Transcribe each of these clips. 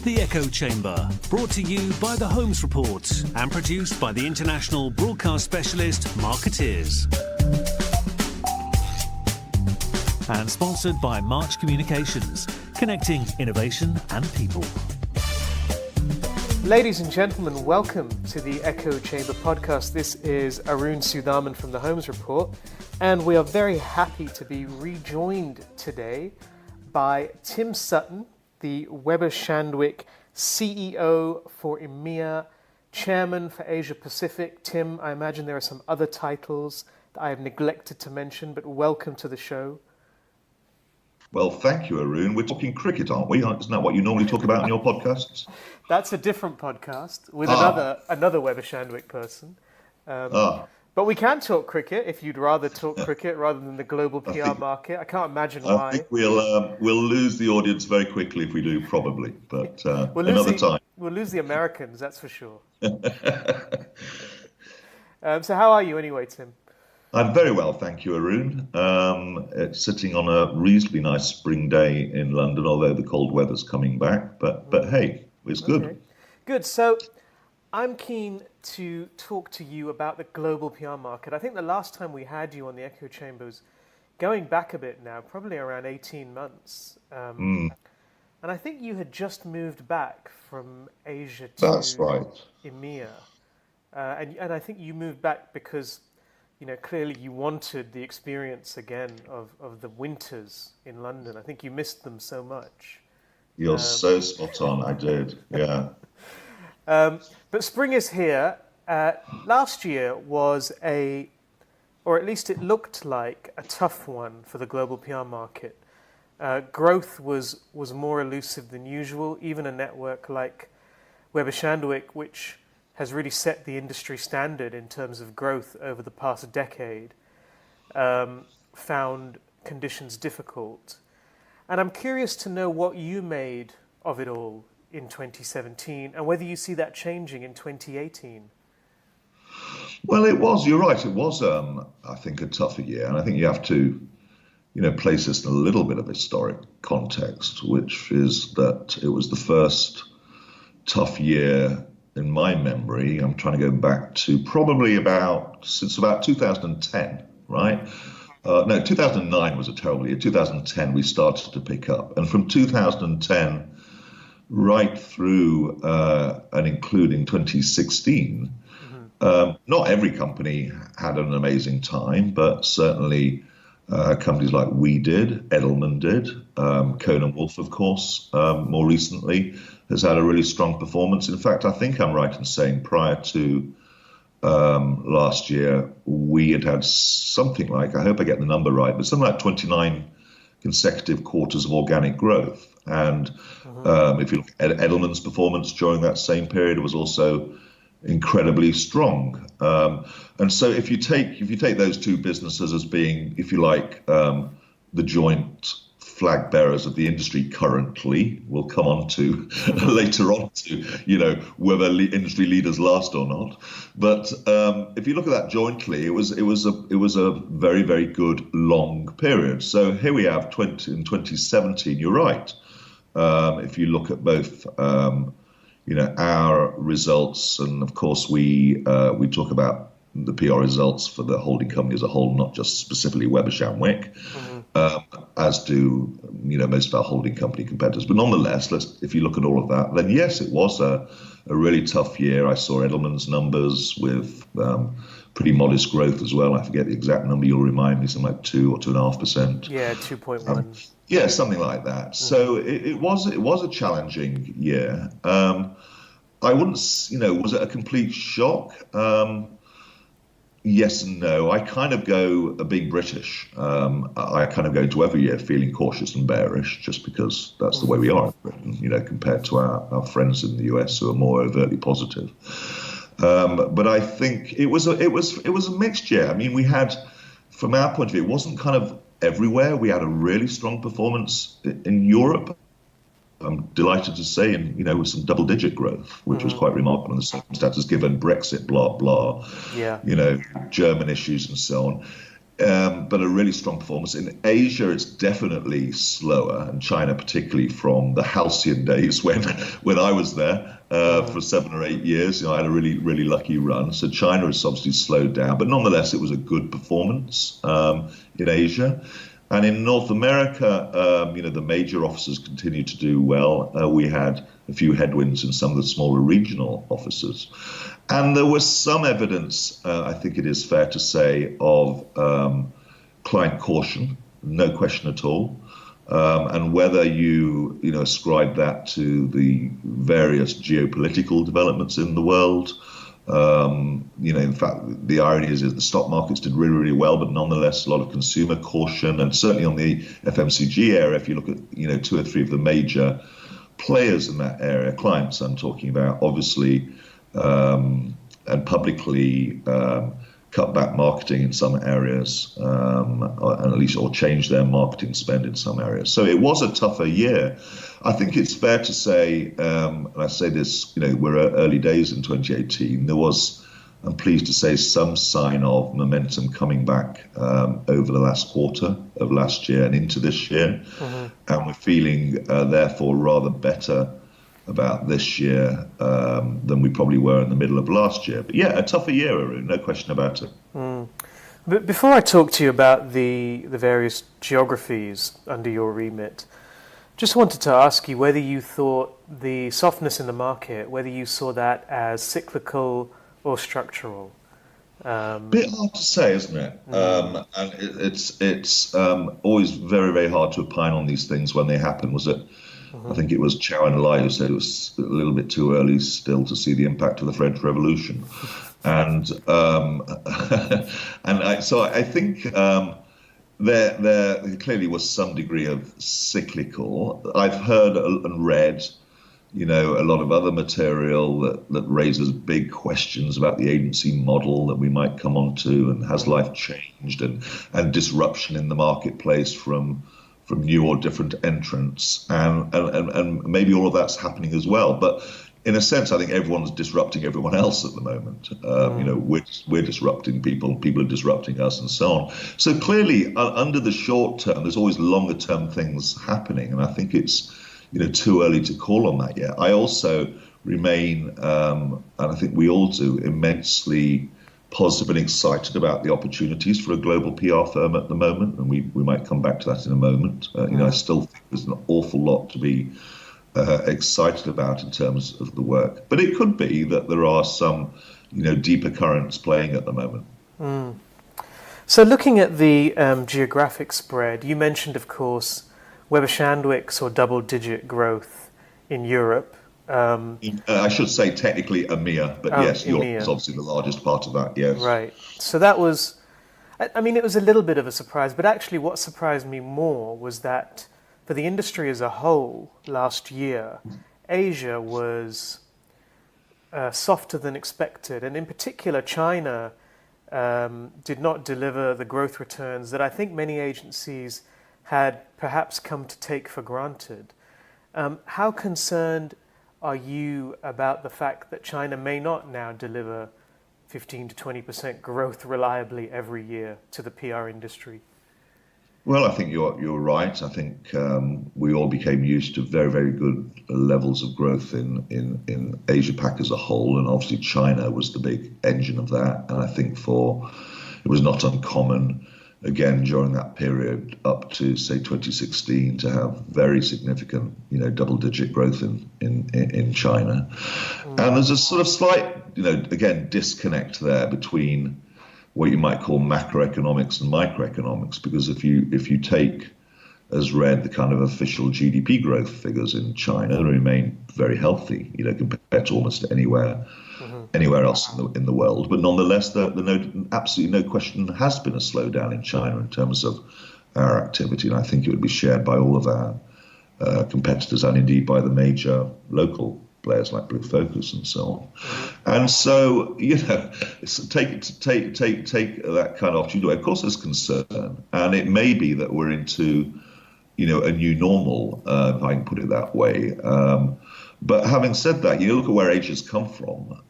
The Echo Chamber, brought to you by The Holmes Report and produced by the international broadcast specialist Marketeers. And sponsored by March Communications, connecting innovation and people. Ladies and gentlemen, welcome to the Echo Chamber podcast. This is Arun Sudhaman from The Holmes Report, and we are very happy to be rejoined today by Tim Sutton, the Weber Shandwick CEO for EMEA, Chairman for Asia Pacific. Tim, I imagine there are some other titles that I have neglected to mention, but welcome to the show. Well, thank you, Arun. We're talking cricket, aren't we? Isn't that what you normally talk about in your podcasts? That's a different podcast with another Weber Shandwick person. But we can talk cricket if you'd rather talk cricket rather than the global PR market. I can't imagine why. I think we'll lose the audience very quickly if we do, probably. But another time. We'll lose the Americans, that's for sure. So how are you anyway, Tim? I'm very well, thank you, Arun. It's sitting on a reasonably nice spring day in London, although the cold weather's coming back. But hey, it's good. Okay. Good. So I'm keen to talk to you about the global PR market. I think the last time we had you on the Echo Chambers, going back a bit now, probably around 18 months. And I think you had just moved back from Asia to EMEA. And I think you moved back because, you know, clearly you wanted the experience again of the winters in London. I think you missed them so much. You're so spot on. I did, yeah. But spring is here. Last year was or at least it looked like a tough one for the global PR market. Growth was more elusive than usual. Even a network like Weber Shandwick, which has really set the industry standard in terms of growth over the past decade, found conditions difficult. And I'm curious to know what you made of it all in 2017 and whether you see that changing in 2018. Well, you're right, it was, I think, a tougher year. And I think you have to, place this in a little bit of historic context, which is that it was the first tough year in my memory. I'm trying to go back to probably since about 2010, right? No, 2009 was a terrible year. 2010, we started to pick up. And from 2010 right through and including 2016, not every company had an amazing time, but certainly companies like we did, Edelman did, Cohn & Wolfe, of course, more recently, has had a really strong performance. In fact, I think I'm right in saying prior to last year, we had something like, I hope I get the number right, but something like 29 consecutive quarters of organic growth. And if you look at Edelman's performance during that same period, it was also incredibly strong. And so if you take those two businesses as being, if you like, the joint flag bearers of the industry currently, we'll come on to later on to, whether industry leaders last or not. But if you look at that jointly, it was a very, very good long period. So here we have in 2017, you're right. If you look at both, our results, and of course we talk about the PR results for the holding company as a whole, not just specifically Weber Shandwick, as do most of our holding company competitors. But nonetheless, if you look at all of that, then yes, it was a really tough year. I saw Edelman's numbers with pretty modest growth as well. I forget the exact number. You'll remind me, something like 2 or 2.5%. Yeah, 2.1. Yeah, something like that. So it was a challenging year. I wouldn't, was it a complete shock? Yes and no. I kind of go, being British, I kind of go into every year feeling cautious and bearish, just because that's the way we are in Britain, compared to our friends in the US who are more overtly positive. But I think it was a mixed year. I mean, we had, from our point of view, it wasn't kind of everywhere. We had a really strong performance in Europe. I'm delighted to say, with some double-digit growth, which was quite remarkable in the circumstances, given Brexit, blah, blah, German issues and so on. but a really strong performance. In Asia, it's definitely slower, and China particularly from the halcyon days when I was there for 7 or 8 years. I had a really, really lucky run. So China has obviously slowed down, but nonetheless, it was a good performance in Asia. And in North America, the major offices continued to do well. We had a few headwinds in some of the smaller regional offices. And there was some evidence, I think it is fair to say, of client caution, no question at all. And whether you ascribe that to the various geopolitical developments in the world, in fact, the irony is that the stock markets did really, really well, but nonetheless, a lot of consumer caution, and certainly on the FMCG area, if you look at 2 or 3 of the major players in that area, clients I'm talking about, obviously, and publicly cut back marketing in some areas, or change their marketing spend in some areas. So it was a tougher year. I think it's fair to say, and I say this, we're early days in 2018. There was, I'm pleased to say, some sign of momentum coming back over the last quarter of last year and into this year. And we're feeling, therefore, rather better about this year than we probably were in the middle of last year. But yeah, a tougher year, Arun, no question about it. But before I talk to you about the various geographies under your remit, just wanted to ask you whether you thought the softness in the market, whether you saw that as cyclical or structural. Bit hard to say, isn't it? And it's always very, very hard to opine on these things when they happen. I think it was Chow and Lai who said it was a little bit too early still to see the impact of the French Revolution. And so I think there clearly was some degree of cyclical. I've heard and read, a lot of other material that raises big questions about the agency model that we might come onto, and has life changed, and disruption in the marketplace from new or different entrants, and maybe all of that's happening as well. But in a sense, I think everyone's disrupting everyone else at the moment. We're disrupting people are disrupting us, and so on. So clearly, under the short term, there's always longer term things happening, and I think it's too early to call on that yet. I also remain, and I think we all do, immensely positive and excited about the opportunities for a global PR firm at the moment, and we might come back to that in a moment. I still think there's an awful lot to be excited about in terms of the work, but it could be that there are some deeper currents playing at the moment. So looking at the geographic spread, you mentioned, of course, Weber Shandwick saw double-digit growth in Europe. I should say technically EMEA, but yes, EMEA. Europe is obviously the largest part of that, yes. Right. So that was, it was a little bit of a surprise, but actually what surprised me more was that for the industry as a whole last year, Asia was softer than expected. And in particular, China did not deliver the growth returns that I think many agencies had perhaps come to take for granted. How concerned are you about the fact that China may not now deliver 15 to 20% growth reliably every year to the PR industry? Well, I think you're right. I think we all became used to very, very good levels of growth in Asia Pac as a whole, and obviously China was the big engine of that. And I think it was not uncommon, again, during that period up to, say, 2016, to have very significant, double-digit growth in China. And there's a sort of slight, again, disconnect there between what you might call macroeconomics and microeconomics, because if you take as read the kind of official GDP growth figures in China, they remain very healthy, compared to almost anywhere else in the world. But nonetheless, absolutely no question has been a slowdown in China in terms of our activity, and I think it would be shared by all of our competitors, and indeed by the major local players like Blue Focus and so on. And so, take that kind of opportunity. Of course, there's concern, and it may be that we're into, a new normal, if I can put it that way. But having said that, look at where Asia's come from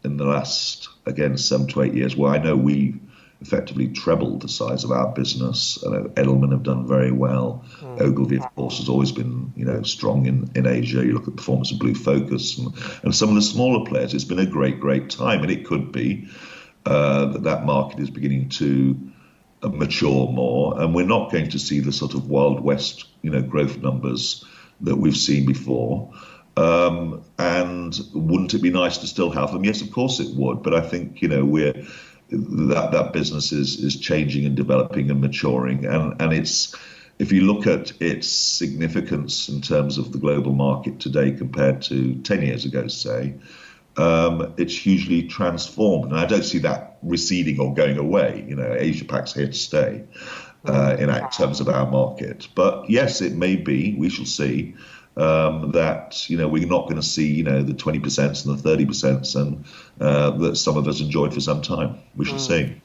in the last, again, 7 to 8 years. Well, I know we effectively trebled the size of our business. Edelman have done very well. Ogilvy, of course, has always been, strong in Asia. You look at the performance of Blue Focus and some of the smaller players. It's been a great time, and it could be that market is beginning to mature more, and we're not going to see the sort of Wild West, growth numbers that we've seen before. And wouldn't it be nice to still have them? Yes, of course it would. But I think that business is changing and developing and maturing, and it's, if you look at its significance in terms of the global market today compared to 10 years ago, say, it's hugely transformed, and I don't see that receding or going away. Asia Pac's here to stay in terms of our market. But yes, it may be. We shall see. That we're not going to see the 20% and the 30% and that some of us enjoyed for some time. We shall see.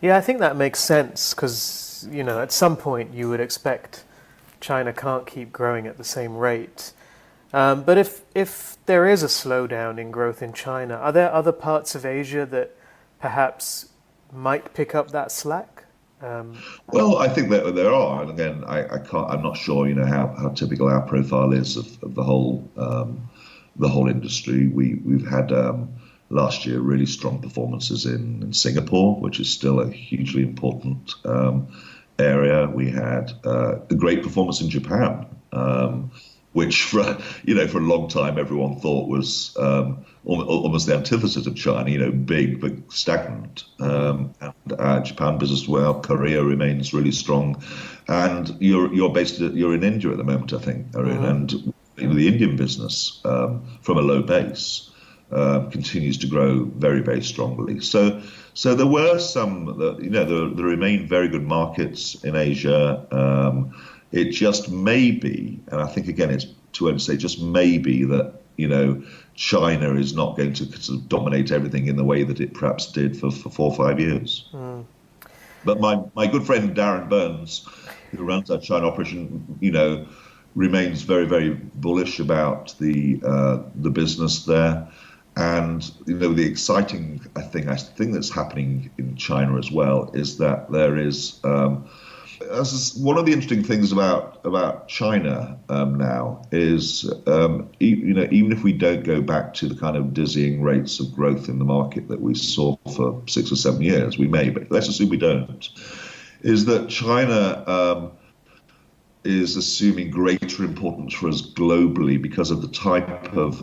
Yeah, I think that makes sense because at some point you would expect China can't keep growing at the same rate. But if there is a slowdown in growth in China, are there other parts of Asia that perhaps might pick up that slack? Well, I think that there are, and again, I'm not sure, how typical our profile is of the whole industry. We've had last year really strong performances in Singapore, which is still a hugely important area. We had a great performance in Japan, which for a long time everyone thought was almost the antithesis of China, big but stagnant. And Japan business well, Korea remains really strong, and you're in India at the moment, I think, Arun, and the Indian business from a low base continues to grow very strongly. So there were some, there remain very good markets in Asia. It just may be, and I think again it's too early to say, just may be that China is not going to sort of dominate everything in the way that it perhaps did for 4 or 5 years. But my good friend Darren Burns, who runs our China operation, remains very bullish about the business there. And the exciting thing that's happening in China as well is that there is. One of the interesting things about China now is, even if we don't go back to the kind of dizzying rates of growth in the market that we saw for 6 or 7 years, we may, but let's assume we don't, is that China is assuming greater importance for us globally because of the type of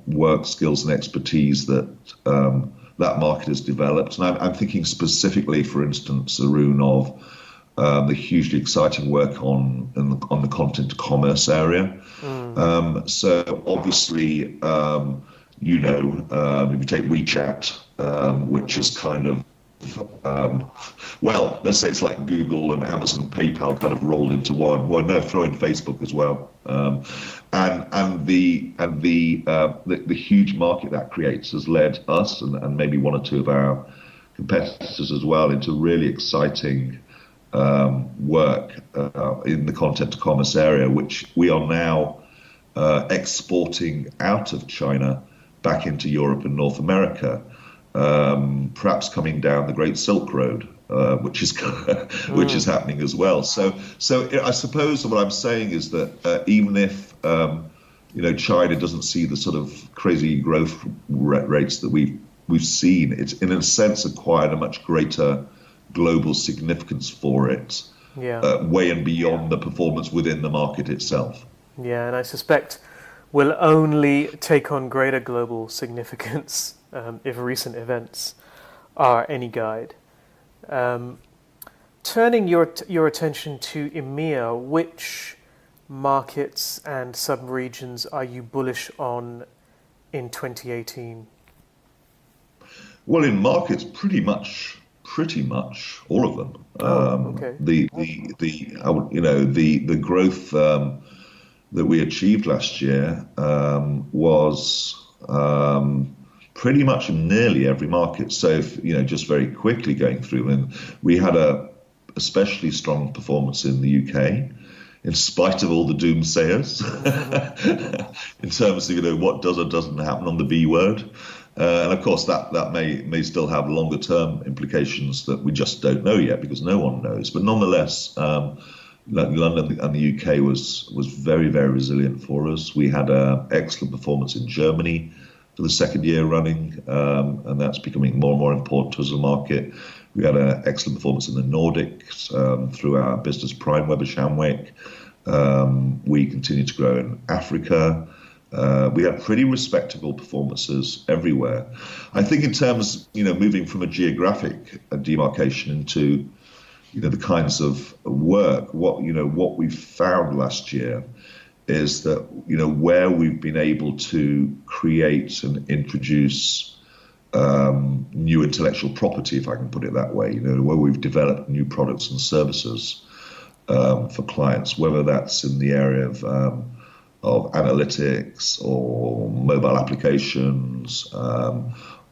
work, skills and expertise that that market has developed. And I'm thinking specifically, for instance, Arun, of the hugely exciting work on the content commerce area. So obviously, if you take WeChat, which is kind of, let's say it's like Google and Amazon and PayPal kind of rolled into one. Well, no, throw in Facebook as well, and the huge market that creates has led us and maybe one or two of our competitors as well into really exciting work in the content commerce area, which we are now exporting out of China back into Europe and North America, perhaps coming down the Great Silk Road, which is happening as well. So I suppose what I'm saying is that even if China doesn't see the sort of crazy growth rates that we've seen, it's in a sense acquired a much greater global significance for it, way and beyond the performance within the market itself. Yeah, and I suspect will only take on greater global significance if recent events are any guide. Turning your attention to EMEA, which markets and sub-regions are you bullish on in 2018? Well, in markets, pretty much all of them. Okay. The growth that we achieved last year was pretty much in nearly every market. So, if, just very quickly going through, and we had a especially strong performance in the UK, in spite of all the doomsayers, in terms of what does or doesn't happen on the B word. And of course, that may still have longer term implications that we just don't know yet because no one knows. But nonetheless, London and the UK was very, very resilient for us. We had an excellent performance in Germany for the second year running, and that's becoming more and more important to us as a market. We had an excellent performance in the Nordics through our business prime web of Shandwick. We continue to grow in Africa. We had pretty respectable performances everywhere. I think in terms, moving from a geographic demarcation into, the kinds of work, what we found last year is that, where we've been able to create and introduce new intellectual property, if I can put it that way, where we've developed new products and services for clients, whether that's in the area of analytics or mobile applications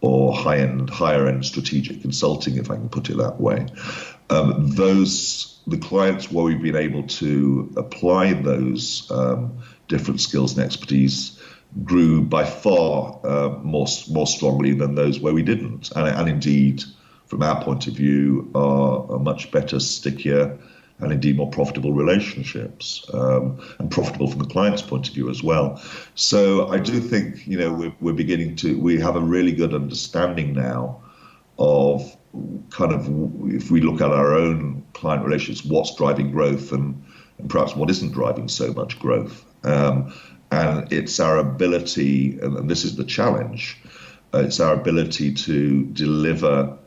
or higher end strategic consulting, if I can put it that way. The clients where we've been able to apply those different skills and expertise grew by far more strongly than those where we didn't, and indeed, from our point of view, are much better, stickier, and indeed more profitable relationships, and profitable from the client's point of view as well. So I do think we're beginning to, we have a really good understanding now of kind of, if we look at our own client relations, what's driving growth and perhaps what isn't driving so much growth. And it's our ability, and this is the challenge, it's our ability to deliver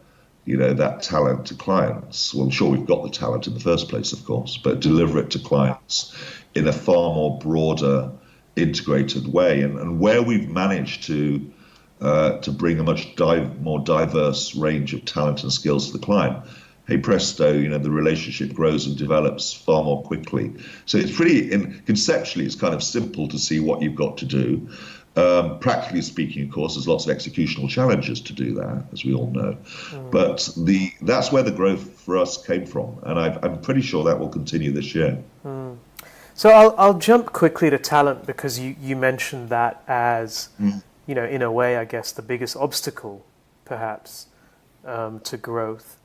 that talent to clients. Well, I'm sure we've got the talent in the first place, of course, but deliver it to clients in a far more broader, integrated way. And where we've managed to bring a much more diverse range of talent and skills to the client, hey presto, the relationship grows and develops far more quickly. So it's conceptually, it's kind of simple to see what you've got to do. Practically speaking, of course, there's lots of executional challenges to do that, as we all know. But that's where the growth for us came from, and I'm pretty sure that will continue this year. So I'll jump quickly to talent, because you mentioned that as, in a way, I guess, the biggest obstacle, perhaps, to growth.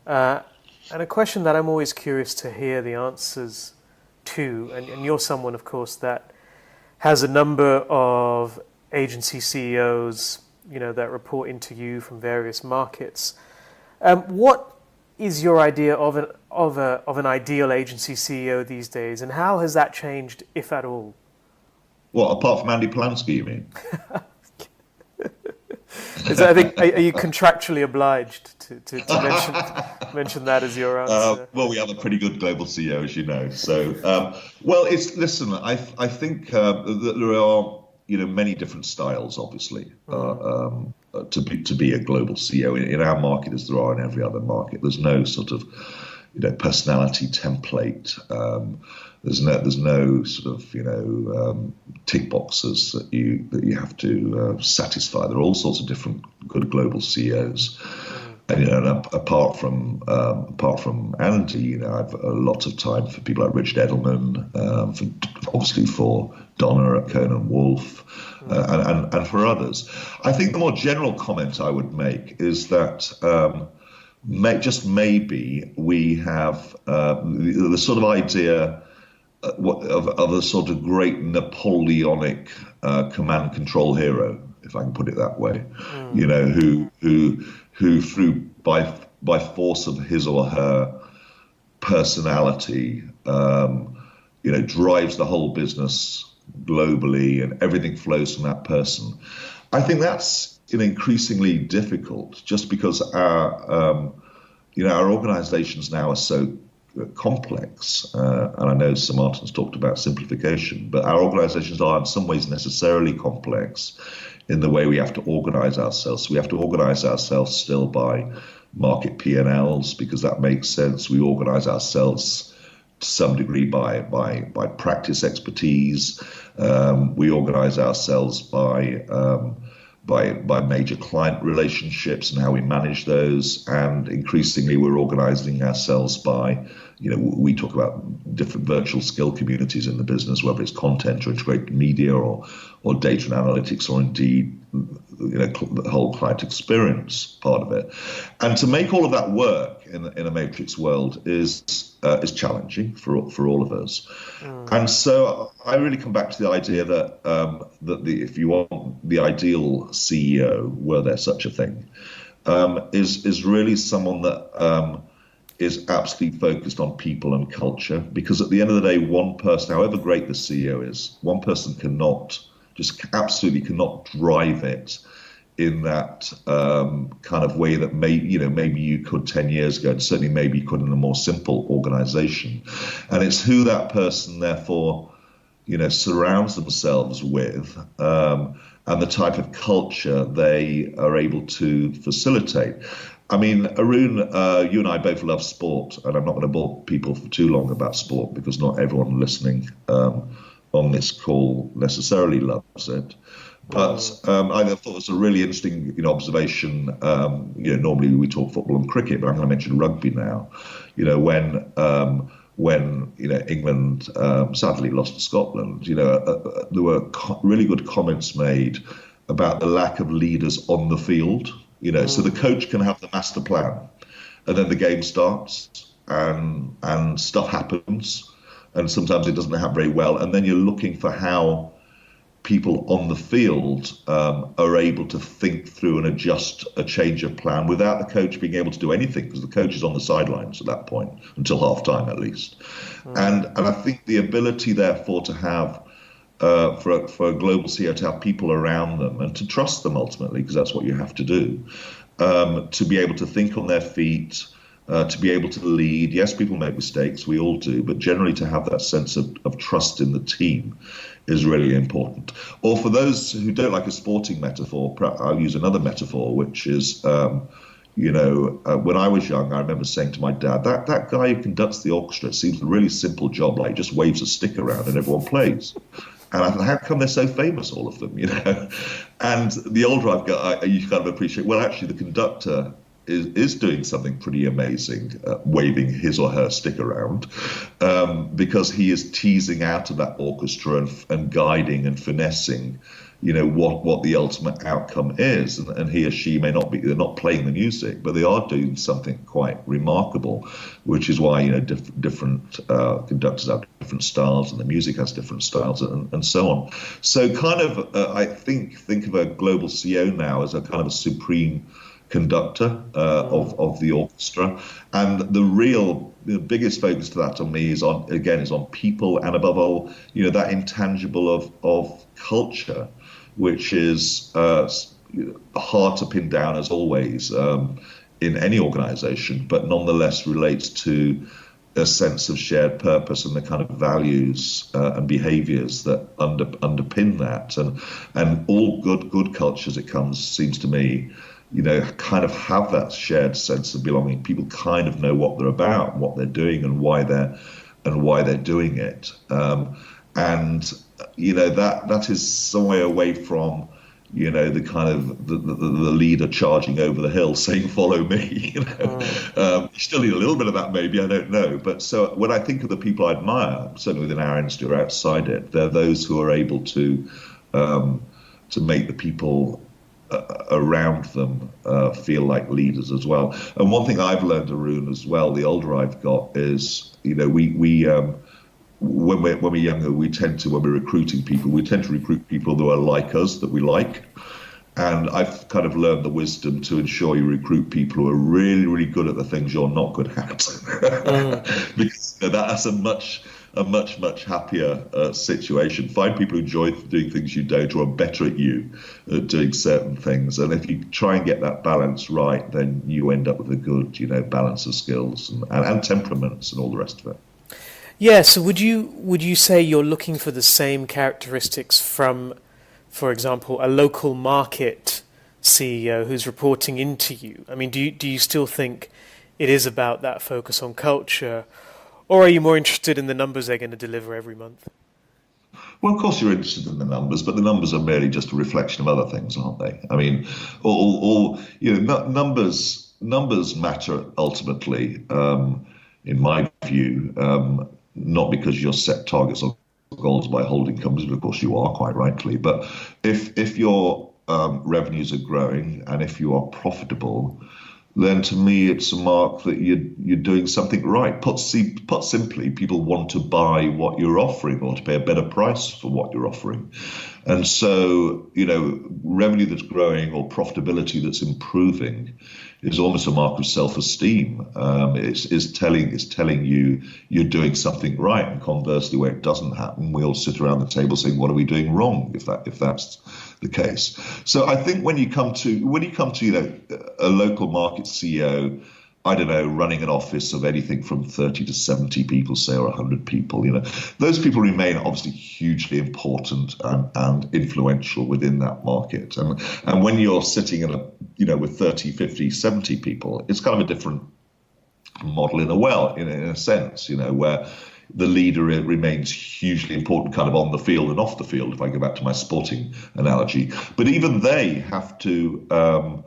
And a question that I'm always curious to hear the answers to, and you're someone, of course, that has a number of agency CEOs, that report into you from various markets. What is your idea of an ideal agency CEO these days, and how has that changed, if at all? Well, apart from Andy Polanski, you mean? I think, are you contractually obliged to mention that as your answer? Well, we have a pretty good global CEO, as you know. So, I think that there are, many different styles, obviously, to be a global CEO in our market, as there are in every other market. There's no sort of, personality template. There's no sort of, tick boxes that you have to satisfy. There are all sorts of different good global CEOs. And, apart from Andy, I've a lot of time for people like Richard Edelman, obviously for Donna at Cohn & Wolfe, and for others. I think the more general comment I would make is that maybe we have the sort of idea of a sort of great Napoleonic command control hero, if I can put it that way, who through by force of his or her personality, drives the whole business globally, and everything flows from that person. I think that's increasingly difficult, just because our organisations now are so complex, and I know Sir Martin's talked about simplification, but our organisations are in some ways necessarily complex in the way we have to organise ourselves. We have to organise ourselves still by market P&Ls, because that makes sense. We organise ourselves to some degree by practice expertise. We organise ourselves by major client relationships and how we manage those, and increasingly we're organising ourselves by, we talk about different virtual skill communities in the business, whether it's content or integrated media or data and analytics, or indeed the whole client experience part of it. And to make all of that work in a matrix world is challenging for all of us. And so I really come back to the idea that if you want the ideal CEO, were there such a thing, is really someone that is absolutely focused on people and culture. Because at the end of the day, one person, however great the CEO is, one person absolutely cannot drive it in that kind of way that maybe you could 10 years ago, and certainly maybe you could in a more simple organization. And it's who that person therefore surrounds themselves with, and the type of culture they are able to facilitate. I mean, Arun, you and I both love sport, and I'm not going to bore people for too long about sport because not everyone listening on this call necessarily loves it. But I thought it was a really interesting observation. Normally we talk football and cricket, but I'm going to mention rugby now. When England sadly lost to Scotland, there were really good comments made about the lack of leaders on the field. So the coach can have the master plan, and then the game starts, and stuff happens, and sometimes it doesn't happen very well, and then you're looking for how people on the field are able to think through and adjust a change of plan without the coach being able to do anything, because the coach is on the sidelines at that point until half time at least. And I think the ability therefore to have for a global CEO to have people around them and to trust them ultimately, because that's what you have to do, to be able to think on their feet, to be able to lead. Yes, people make mistakes, we all do, but generally to have that sense of trust in the team is really important. Or for those who don't like a sporting metaphor, I'll use another metaphor, which is, when I was young, I remember saying to my dad, that guy who conducts the orchestra seems a really simple job, like he just waves a stick around and everyone plays. And I thought, how come they're so famous, all of them, And the older I've got, you kind of appreciate, well, actually the conductor is doing something pretty amazing, waving his or her stick around, because he is teasing out of that orchestra and guiding and finessing, what the ultimate outcome is. And he or she may not be, they're not playing the music, but they are doing something quite remarkable, which is why, different conductors have different styles and the music has different styles and so on. So kind of, I think of a global CEO now as a kind of a supreme conductor of the orchestra, and the biggest focus to that on me is on people, and above all, that intangible of culture, which is hard to pin down as always in any organization, but nonetheless relates to a sense of shared purpose and the kind of values and behaviors that underpin that, and all good cultures, seems to me, kind of have that shared sense of belonging. People kind of know what they're about, what they're doing, and why they're doing it. That is some way away from, the kind of the leader charging over the hill saying, "Follow me." You still need a little bit of that, maybe, I don't know. But so when I think of the people I admire, certainly within our industry or outside it, they're those who are able to make the people around them feel like leaders as well. And one thing I've learned, Arun, as well, the older I've got, is we when we're younger, when we're recruiting people, we tend to recruit people who are like us, that we like. And I've kind of learned the wisdom to ensure you recruit people who are really, really good at the things you're not good at, because that's a much happier situation. Find people who enjoy doing things you don't, or are better at you at doing certain things. And if you try and get that balance right, then you end up with a good, balance of skills and temperaments and all the rest of it. Yeah. So would you say you're looking for the same characteristics from, for example, a local market CEO who's reporting into you? I mean, do you still think it is about that focus on culture? Or are you more interested in the numbers they're going to deliver every month? Well, of course you're interested in the numbers, but the numbers are merely just a reflection of other things, aren't they? I mean, numbers matter ultimately, in my view, not because you're set targets or goals by holding companies, but of course you are, quite rightly. But if you're revenues are growing and if you are profitable, then to me it's a mark that you're doing something right. Put simply, people want to buy what you're offering or to pay a better price for what you're offering. And so, revenue that's growing or profitability that's improving is almost a mark of self-esteem. It's telling you you're doing something right. And conversely, where it doesn't happen, we all sit around the table saying, what are we doing wrong if that's the case? So I think when you come to a local market CEO, I don't know, running an office of anything from 30 to 70 people, say, or 100 people, those people remain obviously hugely important and influential within that market. And when you're sitting with 30, 50, 70 people, it's kind of a different model in a sense, where the leader remains hugely important kind of on the field and off the field, if I go back to my sporting analogy. But even they have to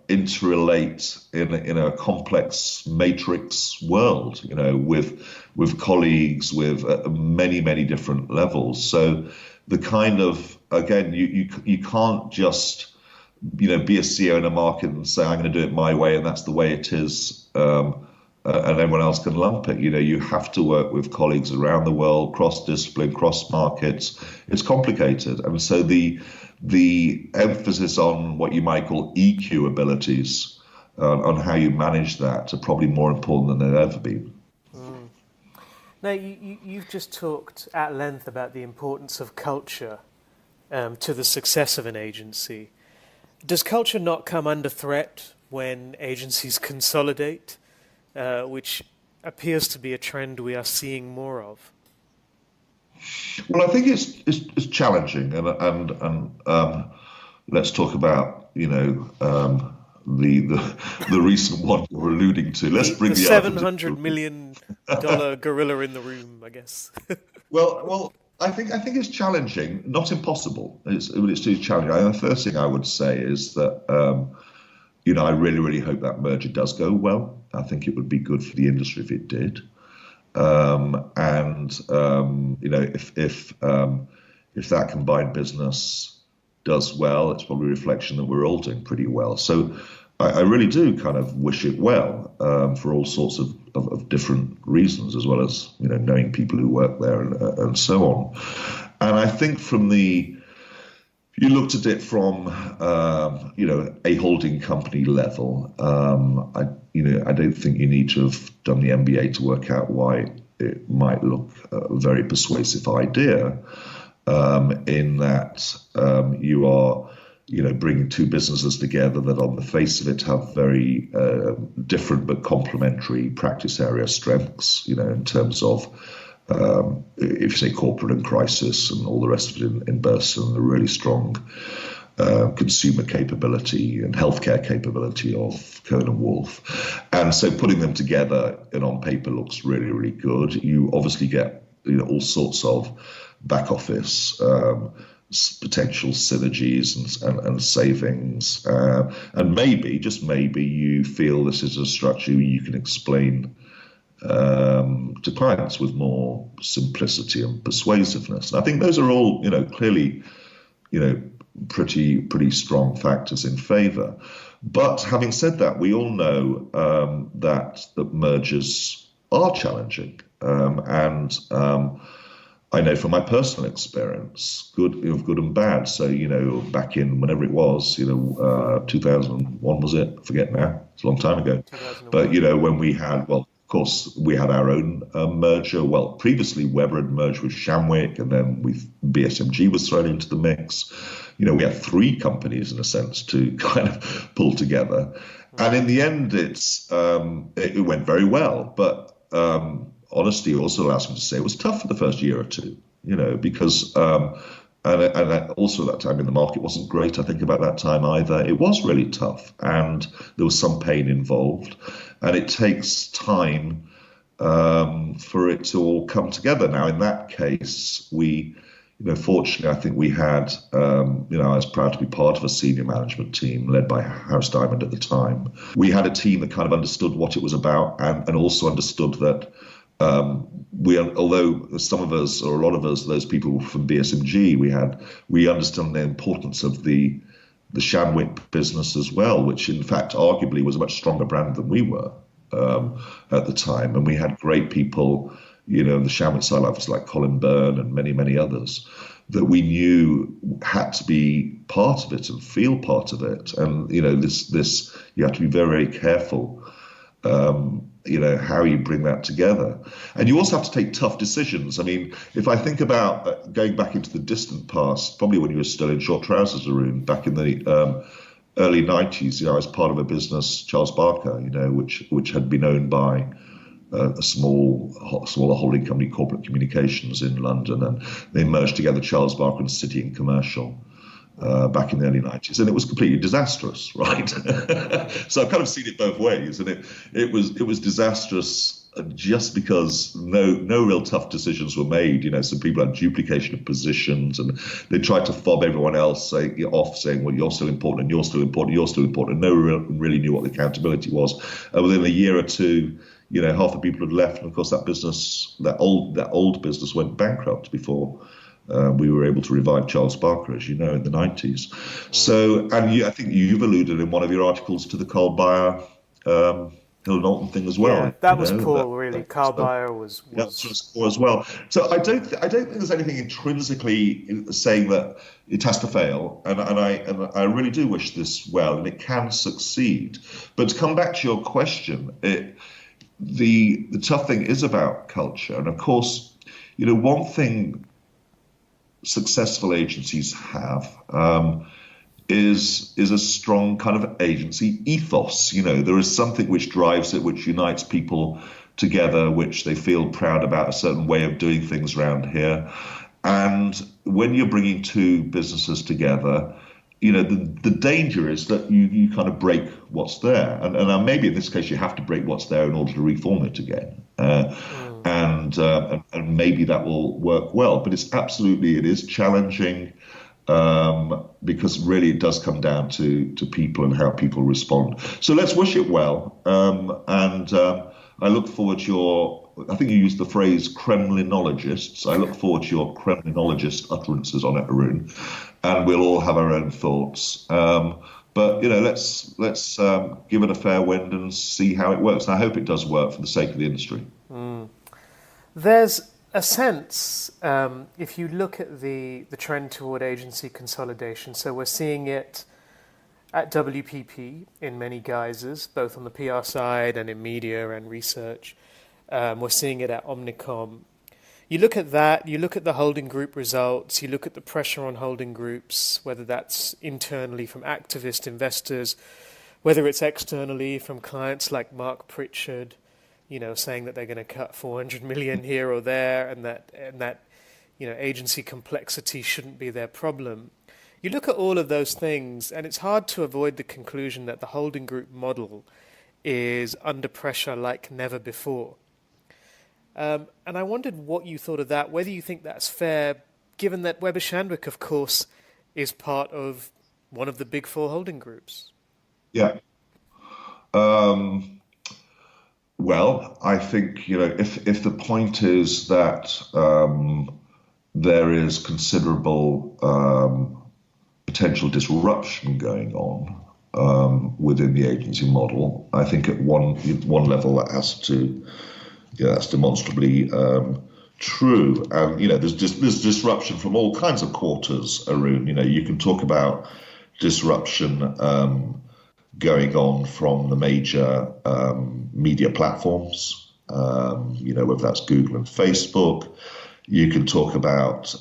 interrelate in a complex matrix world, with colleagues, with many different levels. So the kind of, again, you can't just be a CEO in a market and say, I'm going to do it my way and that's the way it is, and everyone else can lump it. You have to work with colleagues around the world, cross-discipline, cross-markets. It's complicated. And so the emphasis on what you might call EQ abilities, on how you manage that, are probably more important than they've ever been. Now, you've just talked at length about the importance of culture to the success of an agency. Does culture not come under threat when agencies consolidate, which appears to be a trend we are seeing more of? Well, I think it's challenging, and let's talk about the recent one you're alluding to. Let's bring the $700 million gorilla in the room, I guess. Well, I think it's challenging, not impossible. It's too challenging. And the first thing I would say is that I really hope that merger does go well. I think it would be good for the industry if it did. If that combined business does well, it's probably a reflection that we're all doing pretty well. So I really do kind of wish it well, for all sorts of different reasons, as well as knowing people who work there and so on. And I think you looked at it from a holding company level. I don't think you need to have done the MBA to work out why it might look a very persuasive idea, in that you are bringing two businesses together that on the face of it have very different but complementary practice area strengths, in terms of if you say corporate and crisis and all the rest of it in Burson, a really strong consumer capability and healthcare capability of Cohen & Wolfe. And so putting them together and on paper looks really good. You obviously get all sorts of back office potential synergies and savings. And maybe, just maybe, you feel this is a structure you can explain to clients with more simplicity and persuasiveness. And I think those are all, clearly, pretty strong factors in favour. But having said that, we all know that mergers are challenging, and I know from my personal experience, good and bad. So back in whenever it was, 2001 was it? I forget now. It's a long time ago. But when we had, well, of course, we had our own merger. Well, previously Weber had merged with Shandwick, and then BSMG was thrown into the mix. We had three companies in a sense to kind of pull together, and in the end, it went very well. But honesty also allows me to say it was tough for the first year or two, because and also at that time in the market wasn't great. I think about that time either. It was really tough, and there was some pain involved, and it takes time for it to all come together. Now, in that case, fortunately, I think we had, I was proud to be part of a senior management team led by House Diamond at the time. We had a team that kind of understood what it was about, and also understood that although some of us, or a lot of us, those people from BSMG, we understand the importance of the Shandwick business as well, which in fact arguably was a much stronger brand than we were at the time. And we had great people, the Shandwick side like Colin Byrne and many, many others that we knew had to be part of it and feel part of it. And, this you have to be very, very careful how you bring that together. And you also have to take tough decisions. I mean, if I think about going back into the distant past, probably when you were still in short trousers, Arun, back in the early 90s, I was part of a business, Charles Barker, which had been owned by a smaller holding company, Corporate Communications in London, and they merged together Charles Barker and City and Commercial. Back in the early 90s, and it was completely disastrous, right? So I've kind of seen it both ways, and it was disastrous just because no real tough decisions were made. Some people had duplication of positions, and they tried to fob everyone else off, saying, "Well, you're still important, and you're still important, you're still important," and no one really knew what the accountability was. Within a year or two, half the people had left, and of course that old business went bankrupt before. We were able to revive Charles Barker, as you know, in the 90s. So, and I think you've alluded in one of your articles to the Carl Bayer, Hill Knowlton thing as well. Yeah, that was poor, really. Carl Bayer was poor as well. So I don't think there's anything intrinsically saying that it has to fail, and I really do wish this well, and it can succeed. But to come back to your question, the tough thing is about culture, and of course, one thing successful agencies have is a strong kind of agency ethos. There is something which drives it, which unites people together, which they feel proud about, a certain way of doing things around here. And when you're bringing two businesses together, the danger is that you kind of break what's there. And maybe in this case, you have to break what's there in order to reform it again. And maybe that will work well. But it is challenging because really it does come down to people and how people respond. So let's wish it well. And I look forward to I think you used the phrase Kremlinologists. I look forward to your Kremlinologist utterances on it, Arun, and we'll all have our own thoughts. But let's give it a fair wind and see how it works. And I hope it does work for the sake of the industry. There's a sense, if you look at the trend toward agency consolidation, so we're seeing it at WPP in many guises, both on the PR side and in media and research. We're seeing it at Omnicom. You look at that, you look at the holding group results, you look at the pressure on holding groups, whether that's internally from activist investors, whether it's externally from clients like Mark Pritchard, saying that they're going to cut 400 million here or there, and that agency complexity shouldn't be their problem. You look at all of those things, and it's hard to avoid the conclusion that the holding group model is under pressure like never before. And I wondered what you thought of that, whether you think that's fair, given that Weber Shandwick, of course, is part of one of the big four holding groups. Yeah. Well, I think, if the point is that there is considerable potential disruption going on within the agency model, I think at one level that's demonstrably true. And, there's disruption from all kinds of quarters, Arun. You can talk about disruption going on from the major media platforms, whether that's Google and Facebook. You can talk about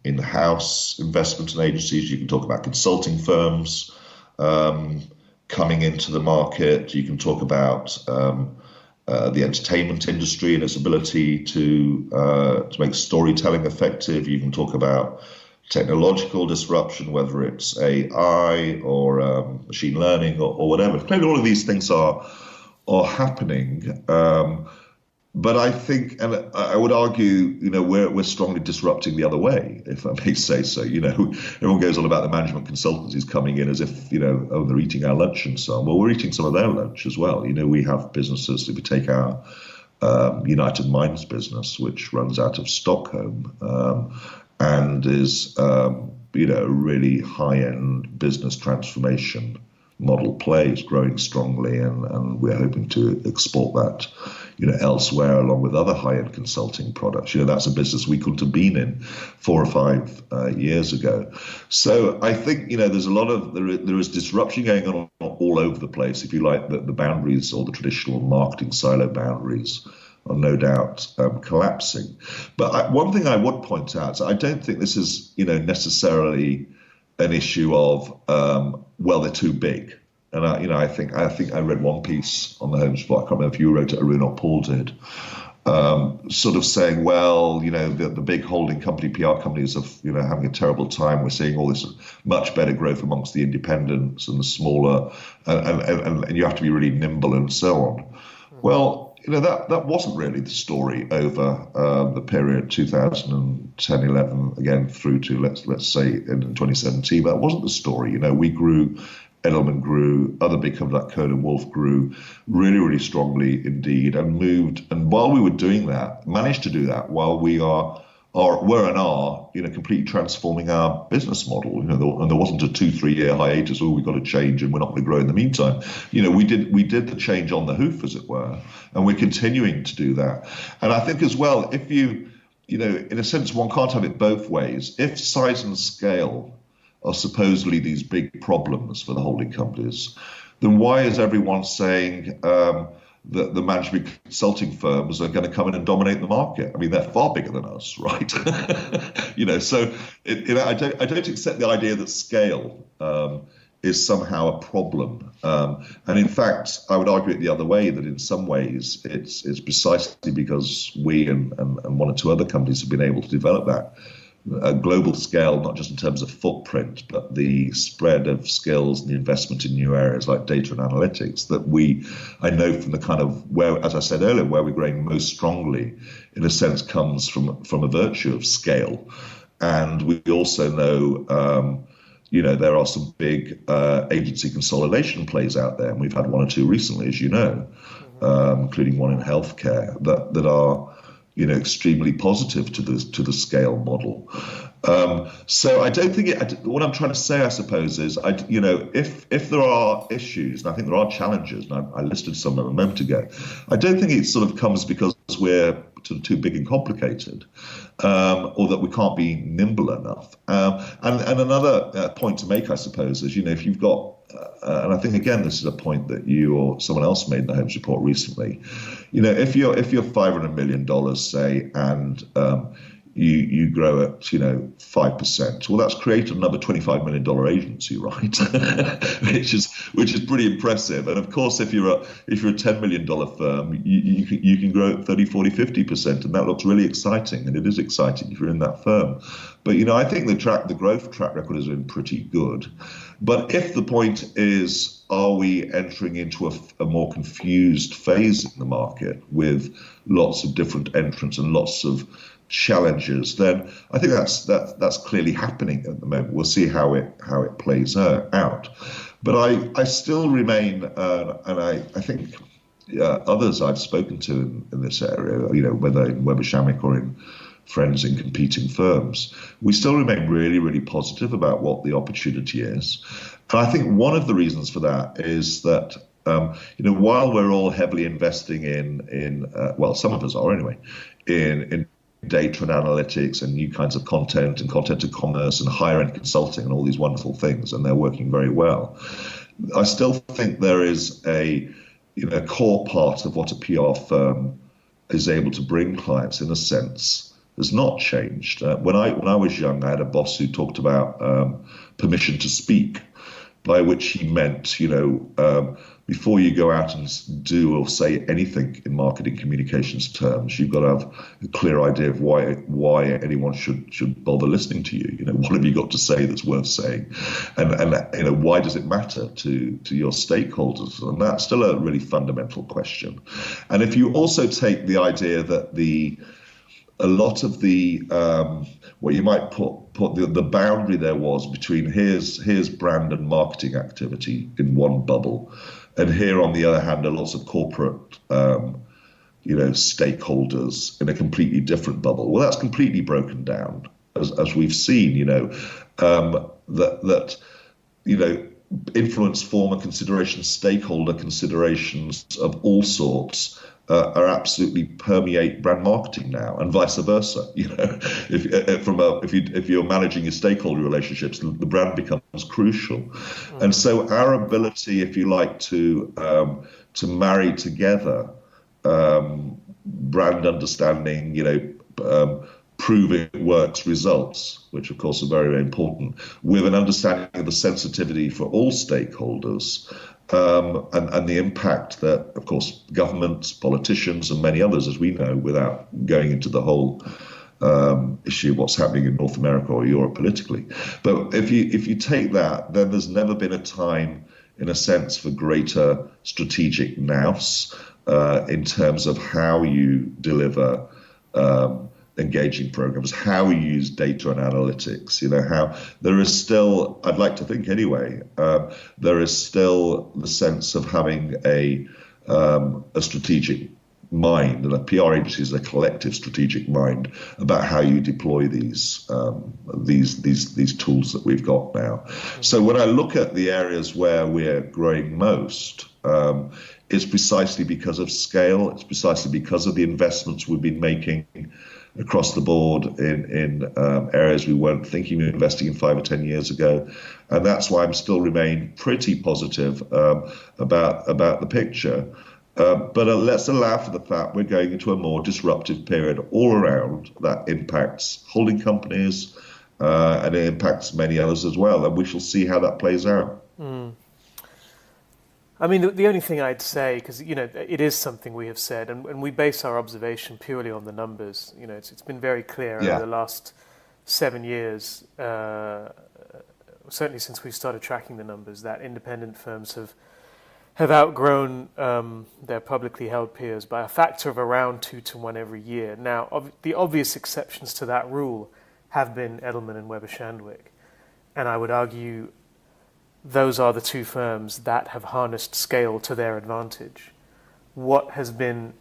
in-house investment in agencies. You can talk about consulting firms coming into the market. You can talk about the entertainment industry and its ability to make storytelling effective. You can talk about technological disruption, whether it's AI or machine learning or whatever. Clearly, all of these things are happening. But I think, and I would argue, we're strongly disrupting the other way, if I may say so. Everyone goes on about the management consultancies coming in as if, they're eating our lunch and so on. Well, we're eating some of their lunch as well. We have businesses, if you take our United Mines business, which runs out of Stockholm and is, a really high-end business transformation model play. Is growing strongly, and we're hoping to export that, elsewhere, along with other high-end consulting products. That's a business we couldn't have been in 4 or 5 years ago. So I think, there's a lot of, there is disruption going on all over the place, if you like. The boundaries, or the traditional marketing silo boundaries, are no doubt collapsing. But one thing I would point out, I don't think this is, necessarily an issue of, they're too big. And I think I read one piece on the Home Spot. I can't remember if you wrote it, Arun, or Paul did, sort of saying, the big holding company, PR companies, are having a terrible time. We're seeing all this much better growth amongst the independents and the smaller, and you have to be really nimble and so on. Well, that wasn't really the story over the period 2010, 11, again through to let's say in 2017. That wasn't the story. We grew. Edelman grew, other big companies like Cohn & Wolf grew really, really strongly indeed, and moved. And while we were doing that, managed to do that while we were and are, completely transforming our business model. And there wasn't a 2-3 year hiatus. We've got to change, and we're not going to grow in the meantime. We did the change on the hoof, as it were, and we're continuing to do that. And I think as well, if you, in a sense, one can't have it both ways. If size and scale are supposedly these big problems for the holding companies, then why is everyone saying that the management consulting firms are going to come in and dominate the market? I mean, they're far bigger than us, right? So I don't accept the idea that scale is somehow a problem. And in fact, I would argue it the other way, that in some ways it's precisely because we and one or two other companies have been able to develop that a global scale, not just in terms of footprint, but the spread of skills and the investment in new areas like data and analytics, that I know from the kind of where, as I said earlier, where we're growing most strongly, in a sense, comes from a virtue of scale. And we also know, there are some big agency consolidation plays out there, and we've had 1 or 2 recently, as you know, including one in healthcare, that are extremely positive to the scale model. So I don't think what I'm trying to say, I suppose, is if there are issues, and I think there are challenges, and I listed some a moment ago, I don't think it sort of comes because we're sort of too big and complicated, or that we can't be nimble enough. And another point to make, I suppose, is if you've got and I think again this is a point that you or someone else made in the Holmes report recently. If you're $500 million, say, and you grow at 5%, well, that's created another $25 million agency, right? which is pretty impressive. And of course, if you're a $10 million firm, you can grow at 30, 40, 50%, and that looks really exciting, and it is exciting if you're in that firm. But I think the growth track record has been pretty good. But if the point is, are we entering into a more confused phase in the market with lots of different entrants and lots of challenges, then I think that's clearly happening at the moment. We'll see how it plays out. But I still remain, and I think others I've spoken to in this area, whether in Weber Shandwick or in friends in competing firms, we still remain really, really positive about what the opportunity is. And I think one of the reasons for that is that, while we're all heavily investing in some of us are anyway, in data and analytics and new kinds of content and content to commerce and higher end consulting and all these wonderful things, and they're working very well, I still think there is a core part of what a PR firm is able to bring clients, in a sense, has not changed. When I was young, I had a boss who talked about permission to speak, by which he meant, before you go out and do or say anything in marketing communications terms, you've got to have a clear idea of why anyone should bother listening to you. What have you got to say that's worth saying, and why does it matter to your stakeholders? And that's still a really fundamental question. And if you also take the idea that a lot of the what you might put the boundary there was between here's brand and marketing activity in one bubble, and here on the other hand are lots of corporate stakeholders in a completely different bubble. Well, that's completely broken down, as we've seen. That influence, form, and consideration, stakeholder considerations of all sorts are absolutely permeate brand marketing now, and vice versa. If you're managing your stakeholder relationships, the brand becomes crucial, and so our ability, if you like, to marry together brand understanding, proving it works results, which of course are very, very important, with an understanding of the sensitivity for all stakeholders, and the impact that, of course, governments, politicians, and many others, as we know, without going into the whole issue of what's happening in North America or Europe politically. But if you take that, then there's never been a time, in a sense, for greater strategic nous in terms of how you deliver engaging programs, how we use data and analytics, how there is still, I'd like to think anyway, there is still the sense of having a strategic mind, and a PR agency is a collective strategic mind about how you deploy these tools that we've got now. So when I look at the areas where we're growing most, it's precisely because of scale. It's precisely because of the investments we've been making across the board in areas we weren't thinking of investing in 5 or 10 years ago, and that's why I'm still remain pretty positive about the picture. But let's allow for the fact we're going into a more disruptive period all around that impacts holding companies and it impacts many others as well, and we shall see how that plays out. I mean, the only thing I'd say, because it is something we have said, and we base our observation purely on the numbers. It's been very clear over the last 7 years, certainly since we started tracking the numbers, that independent firms have outgrown their publicly held peers by a factor of around 2 to 1 every year. Now, the obvious exceptions to that rule have been Edelman and Weber Shandwick, and I would argue those are the two firms that have harnessed scale to their advantage. What has been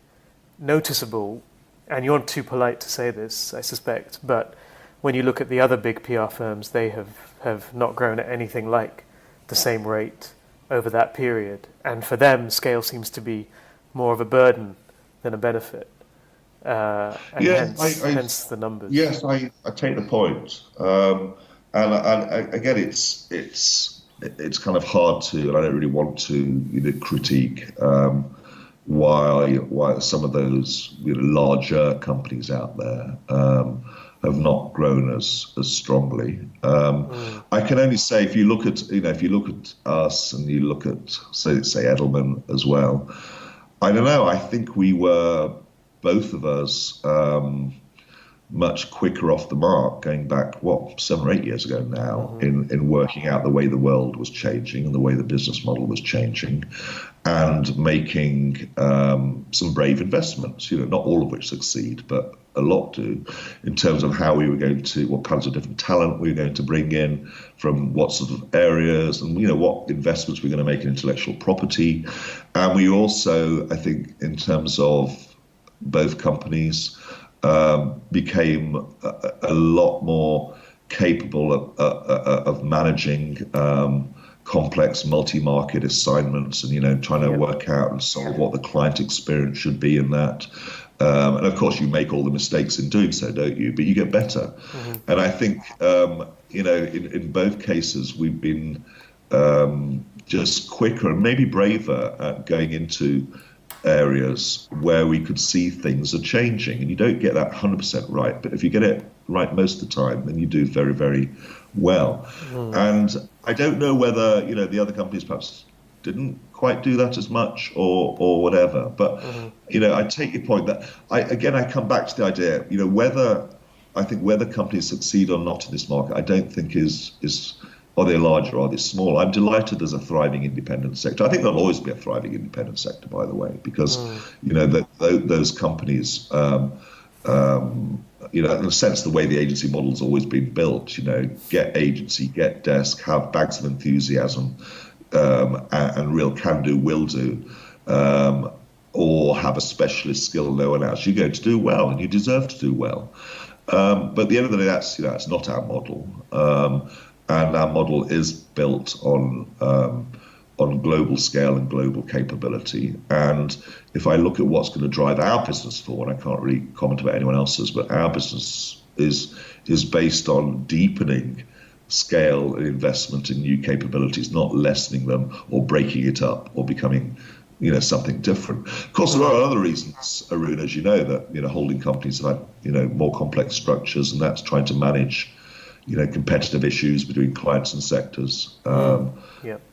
noticeable, and you're too polite to say this, I suspect, but when you look at the other big PR firms, they have not grown at anything like the same rate over that period. And for them, scale seems to be more of a burden than a benefit. Hence the numbers. Yes, I take the point. And again, it's kind of hard to, and I don't really want to, critique why some of those larger companies out there have not grown as strongly. I can only say, if you look at us and you look at say Edelman as well, I don't know. I think we were, both of us, much quicker off the mark, going back 7 or 8 years ago now, in working out the way the world was changing and the way the business model was changing, and making some brave investments. Not all of which succeed, but a lot do, in terms of how we were going to, what kinds of different talent we were going to bring in, from what sort of areas, and what investments we're going to make in intellectual property. And we also, I think, in terms of both companies, became a lot more capable of managing complex multi-market assignments, and trying to work out and solve what the client experience should be in that. And of course, you make all the mistakes in doing so, don't you? But you get better. And I think in both cases we've been just quicker and maybe braver at going into areas where we could see things are changing, and you don't get that 100% right, but if you get it right most of the time, then you do very, very well. And I don't know whether the other companies perhaps didn't quite do that as much or whatever, but I take your point that I come back to the idea, whether companies succeed or not in this market, I don't think is are they large or are they small? I'm delighted there's a thriving independent sector. I think there'll always be a thriving independent sector, by the way, because those companies, in a sense, the way the agency model's always been built, get agency, get desk, have bags of enthusiasm, and real can do, will do. or have a specialist skill no one else, you're going to do well, and you deserve to do well. But at the end of the day, that's not our model, and our model is built on global scale and global capability. And if I look at what's going to drive our business forward, I can't really comment about anyone else's, but our business is based on deepening scale and investment in new capabilities, not lessening them or breaking it up or becoming something different. Of course, there are other reasons, Arun, as you know, that holding companies have had more complex structures, and that's trying to manage competitive issues between clients and sectors. And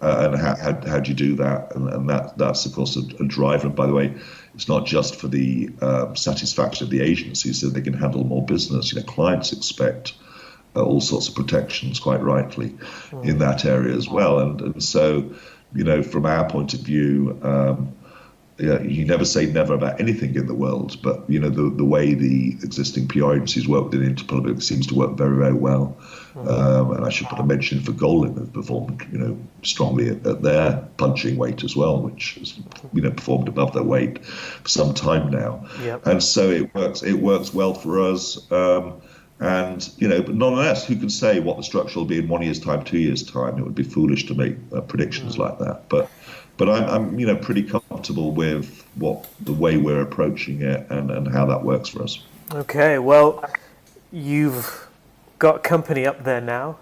how do you do that? And that's of course a driver. And by the way, it's not just for the satisfaction of the agencies so they can handle more business. Clients expect all sorts of protections, quite rightly, in that area as well. And so, from our point of view, you never say never about anything in the world, but the way the existing PR agencies work within Interpublic seems to work very, very well. And I should put a mention for Golin, who've performed strongly at their punching weight as well, which has performed above their weight for some time now. Yep. And so it works well for us. But nonetheless, who can say what the structure will be in 1 year's time, 2 years' time? It would be foolish to make predictions like that. But I'm pretty comfortable with the way we're approaching it and how that works for us. Okay, well, you've got company up there now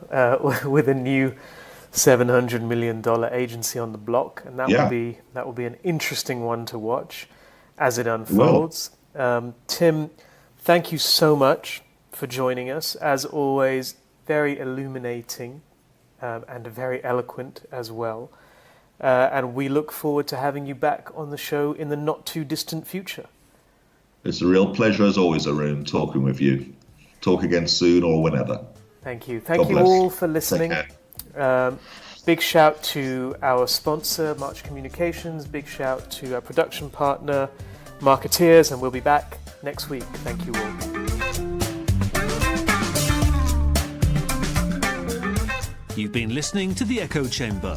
with a new $700 million agency on the block, and that will be an interesting one to watch as it unfolds. Tim, thank you so much for joining us. As always, very illuminating and very eloquent as well. And we look forward to having you back on the show in the not too distant future. It's a real pleasure as always, Arun, talking with you. Talk again soon or whenever. Thank you. Thank you all for listening. Big shout to our sponsor, March Communications. Big shout to our production partner, Marketeers, and we'll be back next week. Thank you all. You've been listening to The Echo Chamber.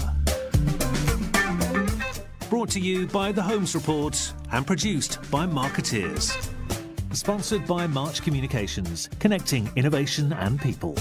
Brought to you by The Holmes Report and produced by Marketeers. Sponsored by March Communications, connecting innovation and people.